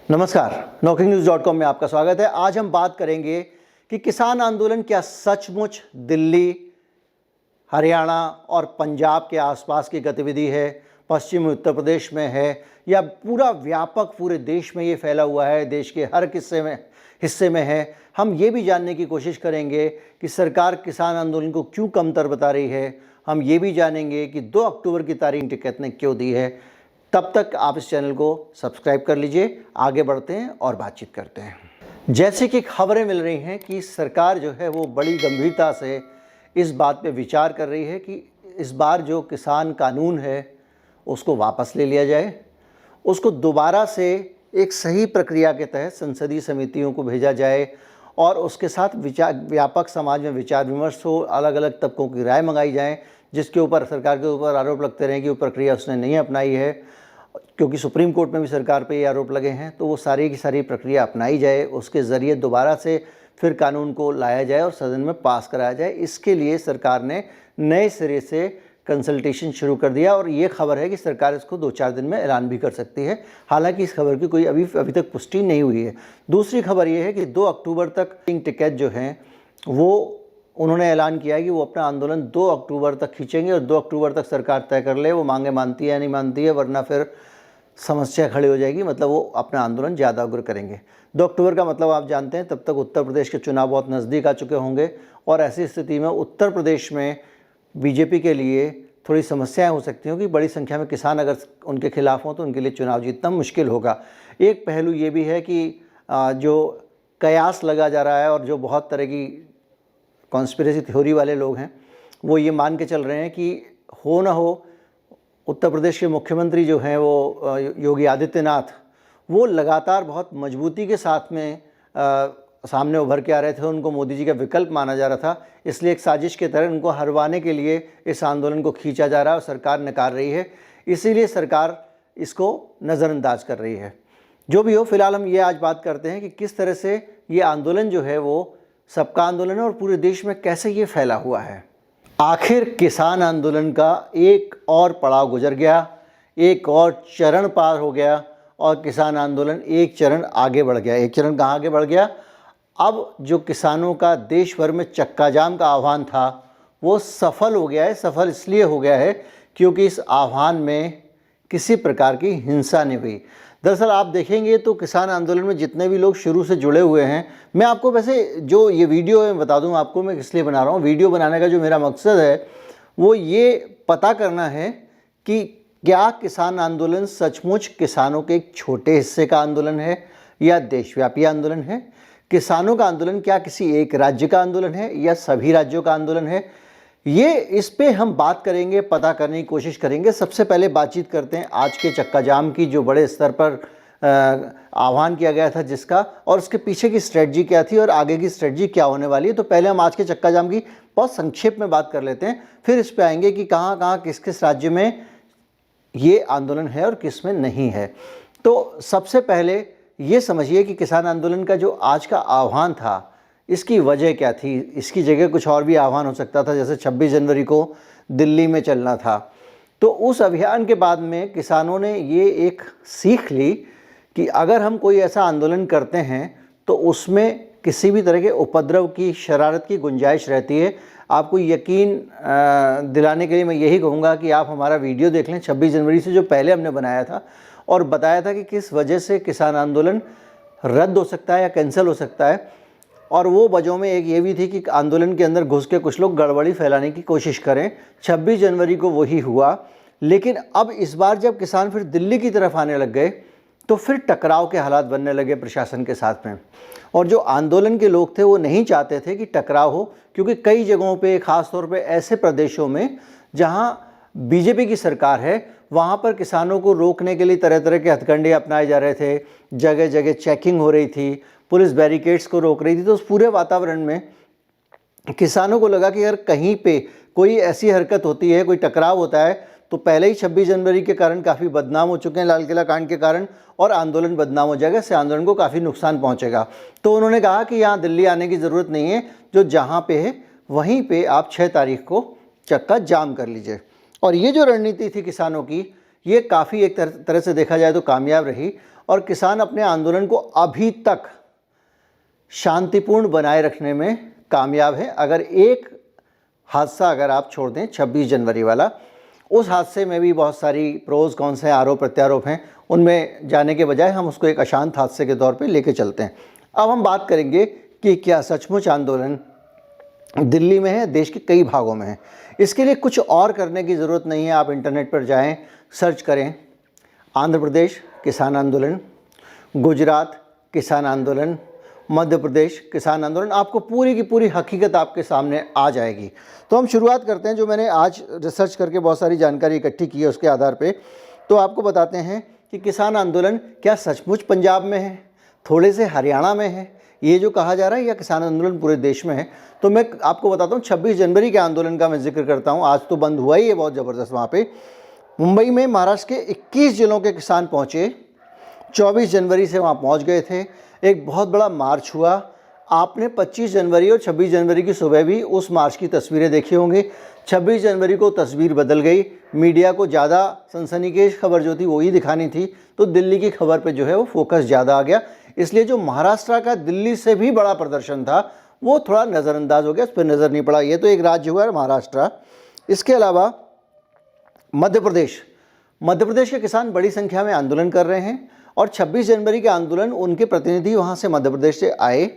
नमस्कार, नौकरीन्यूज़.com में आपका स्वागत है। आज हम बात करेंगे कि किसान आंदोलन क्या सचमुच दिल्ली, हरियाणा और पंजाब के आसपास की गतिविधि है, पश्चिमी उत्तर प्रदेश में है या पूरा व्यापक पूरे देश में ये फैला हुआ है, देश के हर हिस्से में है। हम ये भी जानने की कोशिश करेंगे कि सरकार किसान आंदोलन को क्यों कमतर बता रही है। हम ये भी जानेंगे कि 2 अक्टूबर की तारीख टिकट ने क्यों दी है। तब तक आप इस चैनल को सब्सक्राइब कर लीजिए। आगे बढ़ते हैं और बातचीत करते हैं। जैसे कि खबरें मिल रही हैं कि सरकार जो है वो बड़ी गंभीरता से इस बात पे विचार कर रही है कि इस बार जो किसान कानून है उसको वापस ले लिया जाए, उसको दोबारा से एक सही प्रक्रिया के तहत संसदीय समितियों को भेजा जाए और उसके साथ व्यापक समाज में विचार विमर्श हो, अलग अलग तबकों की राय मंगाई जाए, जिसके ऊपर सरकार के ऊपर आरोप लगते रहे कि वो प्रक्रिया उसने नहीं अपनाई है, क्योंकि सुप्रीम कोर्ट में भी सरकार पे ये आरोप लगे हैं। तो वो सारी की सारी प्रक्रिया अपनाई जाए, उसके ज़रिए दोबारा से फिर कानून को लाया जाए और सदन में पास कराया जाए। इसके लिए सरकार ने नए सिरे से कंसल्टेशन शुरू कर दिया और ये खबर है कि सरकार इसको 2-4 दिन में ऐलान भी कर सकती है। हालांकि इस खबर की कोई अभी तक पुष्टि नहीं हुई है। दूसरी खबर ये है कि 2 अक्टूबर तक टिकट जो हैं वो उन्होंने ऐलान किया है कि वो अपना आंदोलन 2 अक्टूबर तक खींचेंगे और 2 अक्टूबर तक सरकार तय कर ले वो मांगे मानती है या नहीं मानती है, वरना फिर समस्या खड़ी हो जाएगी। मतलब वो अपना आंदोलन ज़्यादा उग्र करेंगे। 2 अक्टूबर का मतलब आप जानते हैं, तब तक उत्तर प्रदेश के चुनाव बहुत नज़दीक आ चुके होंगे और ऐसी स्थिति में उत्तर प्रदेश में बीजेपी के लिए थोड़ी समस्याएं हो सकती हैं कि बड़ी संख्या में किसान अगर उनके खिलाफ हों तो उनके लिए चुनाव जीतना मुश्किल होगा। एक पहलू ये भी है कि जो कयास लगा जा रहा है और जो बहुत तरह की कॉन्स्पिरेसी थ्योरी वाले लोग हैं वो ये मान के चल रहे हैं कि हो ना हो उत्तर प्रदेश के मुख्यमंत्री जो हैं वो योगी आदित्यनाथ, वो लगातार बहुत मजबूती के साथ में सामने उभर के आ रहे थे। उनको मोदी जी का विकल्प माना जा रहा था, इसलिए एक साजिश के तरह उनको हरवाने के लिए इस आंदोलन को खींचा जा रहा है और सरकार नकार रही है। इसीलिए सरकार इसको नज़रअंदाज कर रही है। जो भी हो, फिलहाल हम ये आज बात करते हैं कि किस तरह से ये आंदोलन जो है वो सबका आंदोलन है और पूरे देश में कैसे ये फैला हुआ है। आखिर किसान आंदोलन का एक और पड़ाव गुजर गया, एक और चरण पार हो गया और किसान आंदोलन एक चरण आगे बढ़ गया। एक चरण कहाँ आगे बढ़ गया? अब जो किसानों का देश भर में चक्का जाम का आह्वान था वो सफल हो गया है। सफल इसलिए हो गया है क्योंकि इस आह्वान में किसी प्रकार की हिंसा नहीं हुई। दरअसल आप देखेंगे तो किसान आंदोलन में जितने भी लोग शुरू से जुड़े हुए हैं, मैं आपको वैसे जो ये वीडियो है बता दूं आपको मैं किस लिए बना रहा हूँ। वीडियो बनाने का जो मेरा मकसद है वो ये पता करना है कि क्या किसान आंदोलन सचमुच किसानों के एक छोटे हिस्से का आंदोलन है या देशव्यापी आंदोलन है। किसानों का आंदोलन क्या किसी एक राज्य का आंदोलन है या सभी राज्यों का आंदोलन है, ये इस पे हम बात करेंगे, पता करने की कोशिश करेंगे। सबसे पहले बातचीत करते हैं आज के चक्का जाम की, जो बड़े स्तर पर आह्वान किया गया था जिसका, और उसके पीछे की स्ट्रेटजी क्या थी और आगे की स्ट्रेटजी क्या होने वाली है। तो पहले हम आज के चक्का जाम की बहुत संक्षेप में बात कर लेते हैं, फिर इस पे आएंगे कि कहाँ कहाँ किस किस राज्य में ये आंदोलन है और किस में नहीं है। तो सबसे पहले ये समझिए कि किसान आंदोलन का जो आज का आह्वान था इसकी वजह क्या थी। इसकी जगह कुछ और भी आह्वान हो सकता था, जैसे 26 जनवरी को दिल्ली में चलना था। तो उस अभियान के बाद में किसानों ने ये एक सीख ली कि अगर हम कोई ऐसा आंदोलन करते हैं तो उसमें किसी भी तरह के उपद्रव की, शरारत की गुंजाइश रहती है। आपको यकीन दिलाने के लिए मैं यही कहूँगा कि आप हमारा वीडियो देख लें 26 जनवरी से, जो पहले हमने बनाया था और बताया था कि किस वजह से किसान आंदोलन रद्द हो सकता है या कैंसिल हो सकता है। और वो वजहों में एक ये भी थी कि आंदोलन के अंदर घुस के कुछ लोग गड़बड़ी फैलाने की कोशिश करें। 26 जनवरी को वही हुआ, लेकिन अब इस बार जब किसान फिर दिल्ली की तरफ आने लग गए तो फिर टकराव के हालात बनने लगे प्रशासन के साथ में। और जो आंदोलन के लोग थे वो नहीं चाहते थे कि टकराव हो, क्योंकि कई जगहों पे, ख़ास तौर पे ऐसे प्रदेशों में जहाँ बीजेपी की सरकार है, वहाँ पर किसानों को रोकने के लिए तरह तरह के हथकंडे अपनाए जा रहे थे। जगह जगह चेकिंग हो रही थी, पुलिस बैरिकेड्स को रोक रही थी। तो उस पूरे वातावरण में किसानों को लगा कि अगर कहीं पे कोई ऐसी हरकत होती है, कोई टकराव होता है, तो पहले ही 26 जनवरी के कारण काफ़ी बदनाम हो चुके हैं, लाल किला कांड के कारण, और आंदोलन बदनाम हो जाएगा, इससे आंदोलन को काफ़ी नुकसान पहुंचेगा। तो उन्होंने कहा कि यहाँ दिल्ली आने की ज़रूरत नहीं है, जो जहाँ पे है वहीं पे आप 6 तारीख को चक्का जाम कर लीजिए। और ये जो रणनीति थी किसानों की, ये काफ़ी एक तरह से देखा जाए तो कामयाब रही। और किसान अपने आंदोलन को अभी तक शांतिपूर्ण बनाए रखने में कामयाब है। अगर एक हादसा अगर आप छोड़ दें 26 जनवरी वाला, उस हादसे में भी बहुत सारी प्रोज कौन से आरोप प्रत्यारोप हैं, उनमें जाने के बजाय हम उसको एक अशांत हादसे के तौर पे लेके चलते हैं। अब हम बात करेंगे कि क्या सचमुच आंदोलन दिल्ली में है, देश के कई भागों में है। इसके लिए कुछ और करने की ज़रूरत नहीं है। आप इंटरनेट पर जाएं, सर्च करें आंध्र प्रदेश किसान आंदोलन, गुजरात किसान आंदोलन, मध्य प्रदेश किसान आंदोलन, आपको पूरी की पूरी हकीकत आपके सामने आ जाएगी। तो हम शुरुआत करते हैं, जो मैंने आज रिसर्च करके बहुत सारी जानकारी इकट्ठी की है उसके आधार पे। तो आपको बताते हैं कि किसान आंदोलन क्या सचमुच पंजाब में है, थोड़े से हरियाणा में है, ये जो कहा जा रहा है, या किसान आंदोलन पूरे देश में है। तो मैं आपको बताता हूँ 26 जनवरी के आंदोलन का मैं जिक्र करता हूँ। आज तो बंद हुआ ही है बहुत ज़बरदस्त। वहाँ पे मुंबई में महाराष्ट्र के 21 जिलों के किसान पहुँचे, 24 जनवरी से वहाँ पहुँच गए थे। एक बहुत बड़ा मार्च हुआ। आपने 25 जनवरी और 26 जनवरी की सुबह भी उस मार्च की तस्वीरें देखी होंगी। 26 जनवरी को तस्वीर बदल गई, मीडिया को ज़्यादा सनसनीखेज खबर जो थी वही दिखानी थी, तो दिल्ली की खबर पे जो है वो फोकस ज़्यादा आ गया। इसलिए जो महाराष्ट्र का दिल्ली से भी बड़ा प्रदर्शन था वो थोड़ा नज़रअंदाज हो गया, उस पर नज़र नहीं पड़ा। ये तो एक राज्य हुआ महाराष्ट्र। इसके अलावा मध्य प्रदेश के किसान बड़ी संख्या में आंदोलन कर रहे हैं, और 26 जनवरी के आंदोलन उनके प्रतिनिधि वहाँ से मध्य प्रदेश से आए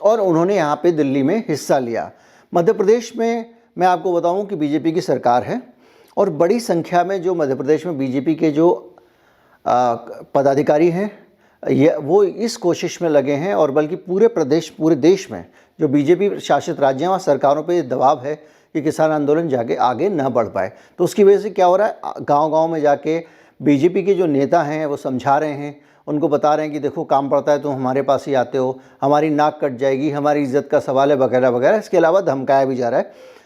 और उन्होंने यहाँ पे दिल्ली में हिस्सा लिया। मध्य प्रदेश में मैं आपको बताऊँ कि बीजेपी की सरकार है, और बड़ी संख्या में जो मध्य प्रदेश में बीजेपी के जो पदाधिकारी हैं वो इस कोशिश में लगे हैं, और बल्कि पूरे देश में जो बीजेपी शासित राज्य हैं वहाँ सरकारों पे दबाव है कि किसान आंदोलन जाके आगे न बढ़ पाए। तो उसकी वजह से क्या हो रहा है, गांव-गांव में जाके बीजेपी के जो नेता हैं वो समझा रहे हैं, उनको बता रहे हैं कि देखो काम पड़ता है तो हमारे पास ही आते हो, हमारी नाक कट जाएगी, हमारी इज्जत का सवाल है, वगैरह वगैरह। इसके अलावा धमकाया भी जा रहा है।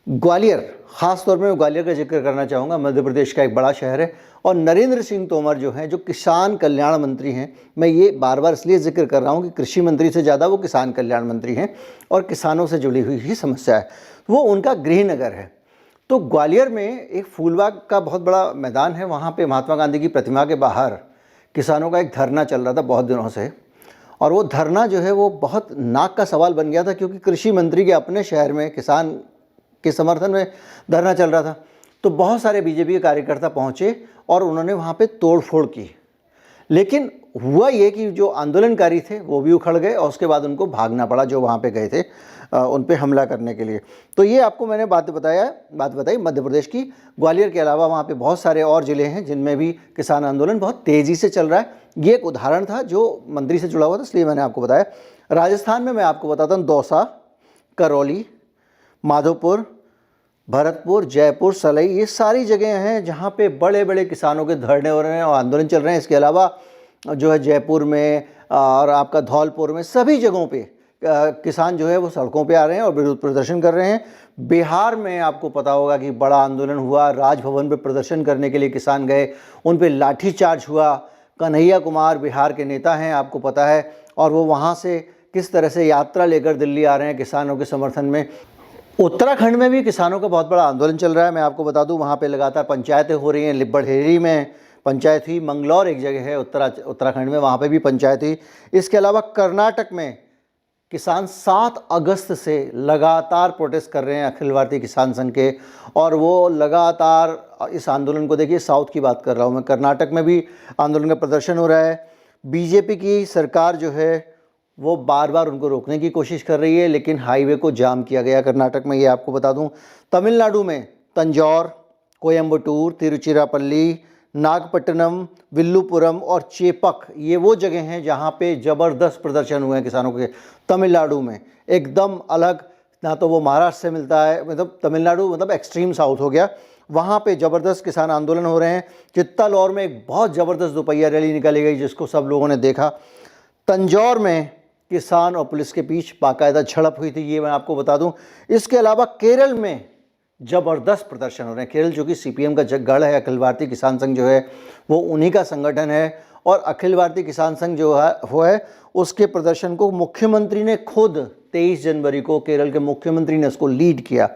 ग्वालियर, ख़ास तौर में ग्वालियर का जिक्र करना चाहूँगा, मध्य प्रदेश का एक बड़ा शहर है, और नरेंद्र सिंह तोमर जो हैं, जो किसान कल्याण मंत्री हैं, मैं ये बार बार इसलिए जिक्र कर रहा हूँ कि कृषि मंत्री से ज़्यादा वो किसान कल्याण मंत्री हैं और किसानों से जुड़ी हुई ही समस्या है, वो उनका गृहनगर है। तो ग्वालियर में एक फूलबाग का बहुत बड़ा मैदान है, वहाँ पे महात्मा गांधी की प्रतिमा के बाहर किसानों का एक धरना चल रहा था बहुत दिनों से, और वो धरना जो है वो बहुत नाक का सवाल बन गया था, क्योंकि कृषि मंत्री के अपने शहर में किसान के समर्थन में धरना चल रहा था। तो बहुत सारे बीजेपी के कार्यकर्ता पहुँचे और उन्होंने वहाँ पे तोड़फोड़ की, लेकिन हुआ ये कि जो आंदोलनकारी थे वो भी उखड़ गए, और उसके बाद उनको भागना पड़ा जो वहाँ पे गए थे उन पे हमला करने के लिए। तो ये आपको मैंने बात बताई मध्य प्रदेश की। ग्वालियर के अलावा वहाँ पे बहुत सारे और ज़िले हैं जिनमें भी किसान आंदोलन बहुत तेज़ी से चल रहा है। ये एक उदाहरण था जो मंत्री से जुड़ा हुआ था, इसलिए मैंने आपको बताया। राजस्थान में मैं आपको बताता हूँ, दौसा, करौली, माधोपुर, भरतपुर, जयपुर, सलई, ये सारी जगह हैं जहाँ पे बड़े बड़े किसानों के धरने हो रहे हैं और आंदोलन चल रहे हैं। इसके अलावा जो है जयपुर में और आपका धौलपुर में, सभी जगहों पे किसान जो है वो सड़कों पे आ रहे हैं और विरोध प्रदर्शन कर रहे हैं। बिहार में आपको पता होगा कि बड़ा आंदोलन हुआ, राजभवन पे प्रदर्शन करने के लिए किसान गए, उन पे लाठीचार्ज हुआ। कन्हैया कुमार बिहार के नेता हैं, आपको पता है, और वो वहाँ से किस तरह से यात्रा लेकर दिल्ली आ रहे हैं किसानों के समर्थन में। उत्तराखंड में भी किसानों का बहुत बड़ा आंदोलन चल रहा है। मैं आपको बता दूं, वहाँ पे लगातार पंचायतें हो रही हैं। लिब्बड़हेरी में पंचायत हुई, मंगलौर एक जगह है उत्तराखंड में, वहाँ पे भी पंचायत हुई। इसके अलावा कर्नाटक में किसान 7 अगस्त से लगातार प्रोटेस्ट कर रहे हैं अखिल भारतीय किसान संघ के, और वो लगातार इस आंदोलन को, देखिए साउथ की बात कर रहा हूँ मैं, कर्नाटक में भी आंदोलन का प्रदर्शन हो रहा है। बीजेपी की सरकार जो है वो बार बार उनको रोकने की कोशिश कर रही है, लेकिन हाईवे को जाम किया गया कर्नाटक में, ये आपको बता दूं। तमिलनाडु में तंजौर, कोयम्बटूर, तिरुचिरापल्ली, नागपट्टनम, विल्लुपुरम और चेपक, ये वो जगह हैं जहां पे ज़बरदस्त प्रदर्शन हुए हैं किसानों के। तमिलनाडु में एकदम अलग, ना तो वो महाराष्ट्र से मिलता है, मतलब तमिलनाडु मतलब एक्सट्रीम साउथ हो गया, वहाँ पे ज़बरदस्त किसान आंदोलन हो रहे हैं। चित्तालौर में एक बहुत ज़बरदस्त दोपहिया रैली निकाली गई जिसको सब लोगों ने देखा। तंजौर में किसान और पुलिस के बीच बाकायदा झड़प हुई थी, ये मैं आपको बता दूं। इसके अलावा केरल में ज़बरदस्त प्रदर्शन हो रहे हैं। केरल जो कि सीपीएम का गढ़ है, अखिल भारतीय किसान संघ जो है वो उन्हीं का संगठन है, और अखिल भारतीय किसान संघ जो है वो है, उसके प्रदर्शन को मुख्यमंत्री ने खुद 23 जनवरी को केरल के मुख्यमंत्री ने उसको लीड किया,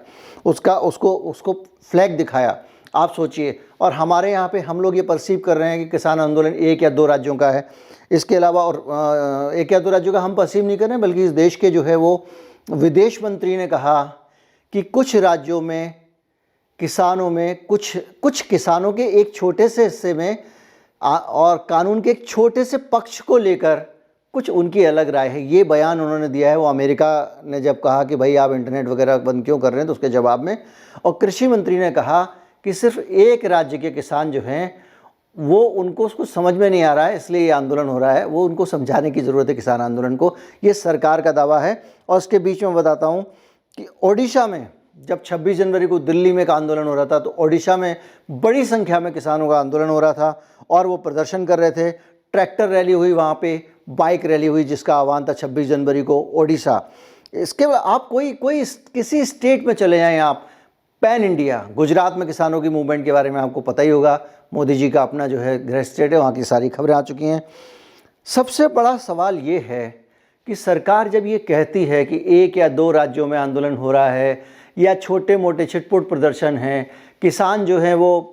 उसको फ्लैग दिखाया। आप सोचिए। और हमारे यहाँ पे हम लोग ये परसीव कर रहे हैं कि किसान आंदोलन 1 या 2 राज्यों का है, इसके अलावा और 1 या 2 राज्यों का हम परसीव नहीं कर रहे हैं, बल्कि इस देश के जो है वो विदेश मंत्री ने कहा कि कुछ राज्यों में किसानों में कुछ किसानों के एक छोटे से हिस्से में और कानून के एक छोटे से पक्ष को लेकर कुछ उनकी अलग राय है। ये बयान उन्होंने दिया है वो अमेरिका ने जब कहा कि भाई आप इंटरनेट वगैरह बंद क्यों कर रहे हैं, तो उसके जवाब में। और कृषि मंत्री ने कहा कि सिर्फ एक राज्य के किसान जो हैं वो उनको उसको समझ में नहीं आ रहा है, इसलिए ये आंदोलन हो रहा है, वो उनको समझाने की ज़रूरत है किसान आंदोलन को। ये सरकार का दावा है। और उसके बीच में बताता हूँ कि ओडिशा में जब 26 जनवरी को दिल्ली में एक आंदोलन हो रहा था, तो ओडिशा में बड़ी संख्या में किसानों का आंदोलन हो रहा था और वो प्रदर्शन कर रहे थे। ट्रैक्टर रैली हुई वहाँ पे, बाइक रैली हुई जिसका आह्वान था 26 जनवरी को ओडिशा। इसके बाद आप किसी स्टेट में चले जाएं, आप पैन इंडिया, गुजरात में किसानों की मूवमेंट के बारे में आपको पता ही होगा, मोदी जी का अपना जो है गृह स्टेट है, वहाँ की सारी खबरें आ चुकी हैं। सबसे बड़ा सवाल ये है कि सरकार जब ये कहती है कि 1 या 2 राज्यों में आंदोलन हो रहा है या छोटे मोटे छिटपुट प्रदर्शन हैं, किसान जो हैं वो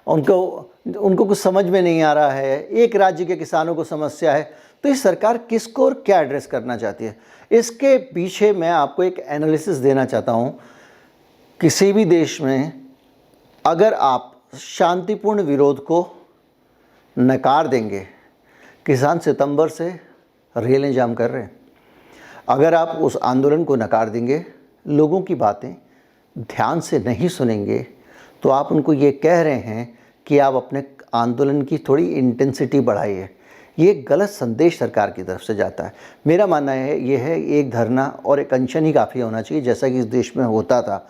उनको कुछ समझ में नहीं आ रहा है, एक राज्य के किसानों को समस्या है, तो ये सरकार किसको और क्या एड्रेस करना चाहती है? इसके पीछे मैं आपको एक एनालिसिस देना चाहता हूँ। किसी भी देश में अगर आप शांतिपूर्ण विरोध को नकार देंगे, किसान सितंबर से रेलें जाम कर रहे हैं, अगर आप उस आंदोलन को नकार देंगे, लोगों की बातें ध्यान से नहीं सुनेंगे, तो आप उनको ये कह रहे हैं कि आप अपने आंदोलन की थोड़ी इंटेंसिटी बढ़ाइए। ये गलत संदेश सरकार की तरफ से जाता है। मेरा मानना है ये है एक धरना और एक अनशन ही काफ़ी होना चाहिए, जैसा कि इस देश में होता था।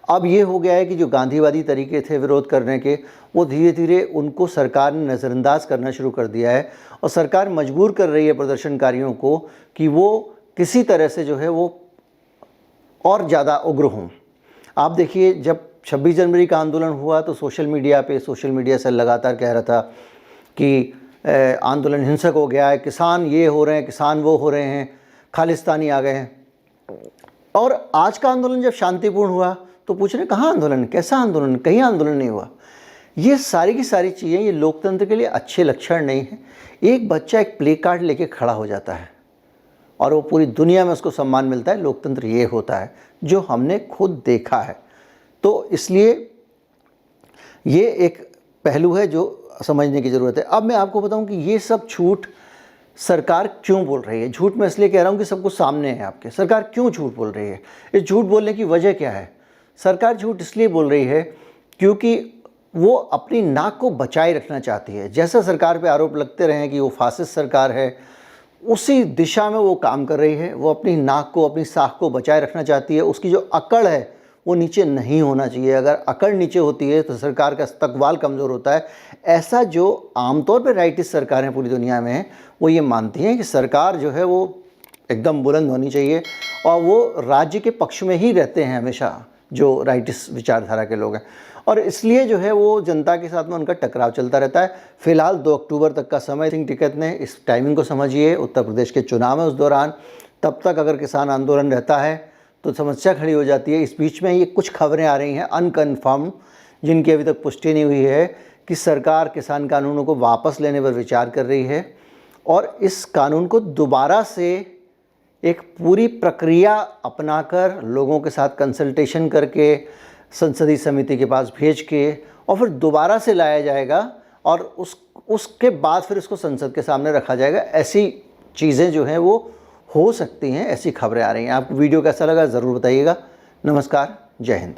अब ये हो गया है कि जो गांधीवादी तरीके थे विरोध करने के, वो धीरे धीरे उनको सरकार ने नज़रअंदाज करना शुरू कर दिया है और सरकार मजबूर कर रही है प्रदर्शनकारियों को कि वो किसी तरह से जो है वो और ज़्यादा उग्र हों। आप देखिए, जब 26 जनवरी का आंदोलन हुआ तो सोशल मीडिया से लगातार कह रहा था कि आंदोलन हिंसक हो गया है, किसान ये हो रहे हैं, किसान वो हो रहे हैं, खालिस्तानी आ गए हैं। और आज का आंदोलन जब शांतिपूर्ण हुआ तो पूछ रहे कहाँ आंदोलन, कैसा आंदोलन, कहीं आंदोलन नहीं हुआ। ये सारी की सारी चीज़ें ये लोकतंत्र के लिए अच्छे लक्षण नहीं है। एक बच्चा एक प्ले कार्ड लेके खड़ा हो जाता है और वो पूरी दुनिया में उसको सम्मान मिलता है, लोकतंत्र ये होता है, जो हमने खुद देखा है। तो इसलिए ये एक पहलू है जो समझने की ज़रूरत है। अब मैं आपको बताऊं कि ये सब झूठ सरकार क्यों बोल रही है। झूठ मैं इसलिए कह रहा हूं कि सब कुछ सामने है आपके। सरकार क्यों झूठ बोल रही है, इस झूठ बोलने की वजह क्या है? सरकार झूठ इसलिए बोल रही है क्योंकि वो अपनी नाक को बचाए रखना चाहती है। जैसा सरकार पे आरोप लगते रहे हैं कि वो फासिस्ट सरकार है, उसी दिशा में वो काम कर रही है। वो अपनी नाक को, अपनी साख को बचाए रखना चाहती है। उसकी जो अकड़ है वो नीचे नहीं होना चाहिए। अगर अकड़ नीचे होती है तो सरकार का इस्तकबाल कमज़ोर होता है। ऐसा जो आमतौर पर राइटिस्ट सरकारें पूरी दुनिया में हैं, वो ये मानती हैं कि सरकार जो है वो एकदम बुलंद होनी चाहिए और वो राज्य के पक्ष में ही रहते हैं हमेशा, जो राइटिस्ट विचारधारा के लोग हैं। और इसलिए जो है वो जनता के साथ में उनका टकराव चलता रहता है। फिलहाल 2 अक्टूबर तक का समय सिंह टिकैत ने इस टाइमिंग को समझिए। उत्तर प्रदेश के चुनाव है उस दौरान, तब तक अगर किसान आंदोलन रहता है तो समस्या खड़ी हो जाती है। इस बीच में ये कुछ खबरें आ रही हैं अनकन्फर्म, जिनकी अभी तक पुष्टि नहीं हुई है, कि सरकार किसान कानूनों को वापस लेने पर विचार कर रही है और इस कानून को दोबारा से एक पूरी प्रक्रिया अपनाकर, लोगों के साथ कंसल्टेशन करके, संसदीय समिति के पास भेज के और फिर दोबारा से लाया जाएगा और उसके बाद फिर इसको संसद के सामने रखा जाएगा। ऐसी चीज़ें जो हैं वो हो सकती हैं, ऐसी खबरें आ रही हैं। आपको वीडियो कैसा लगा ज़रूर बताइएगा। नमस्कार, जय हिंद।